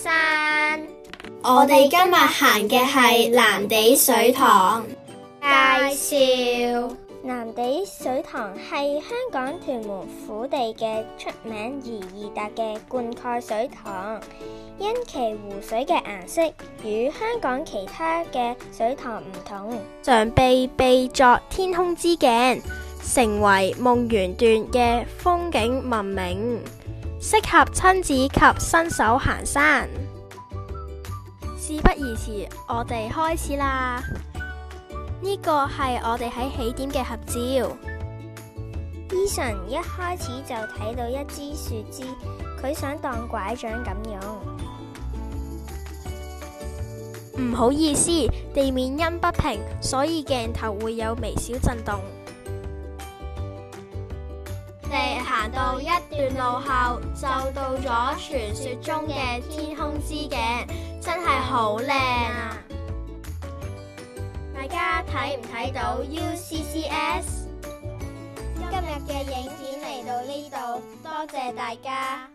山。我哋今日行嘅係藍地水塘。介紹藍地水塘係香港屯門虎地嘅出名而易達嘅灌溉水塘，因其湖水嘅顏色與香港其他嘅水塘唔同，常被視作天空之鏡，成為夢園段嘅風景聞名，適合親子及新手行山。事不宜遲，我哋開始啦！呢個係我哋喺起點嘅合照。Eason 一開始就睇到一支樹枝，佢想當拐杖咁用。唔好意思，地面因不平，所以鏡頭會有微小震動。你行到一段路後，就到咗傳說中嘅天空之鏡，真係好靚啊！大家睇唔睇到 UCCS？ 今日嘅影片嚟到呢度，多謝大家。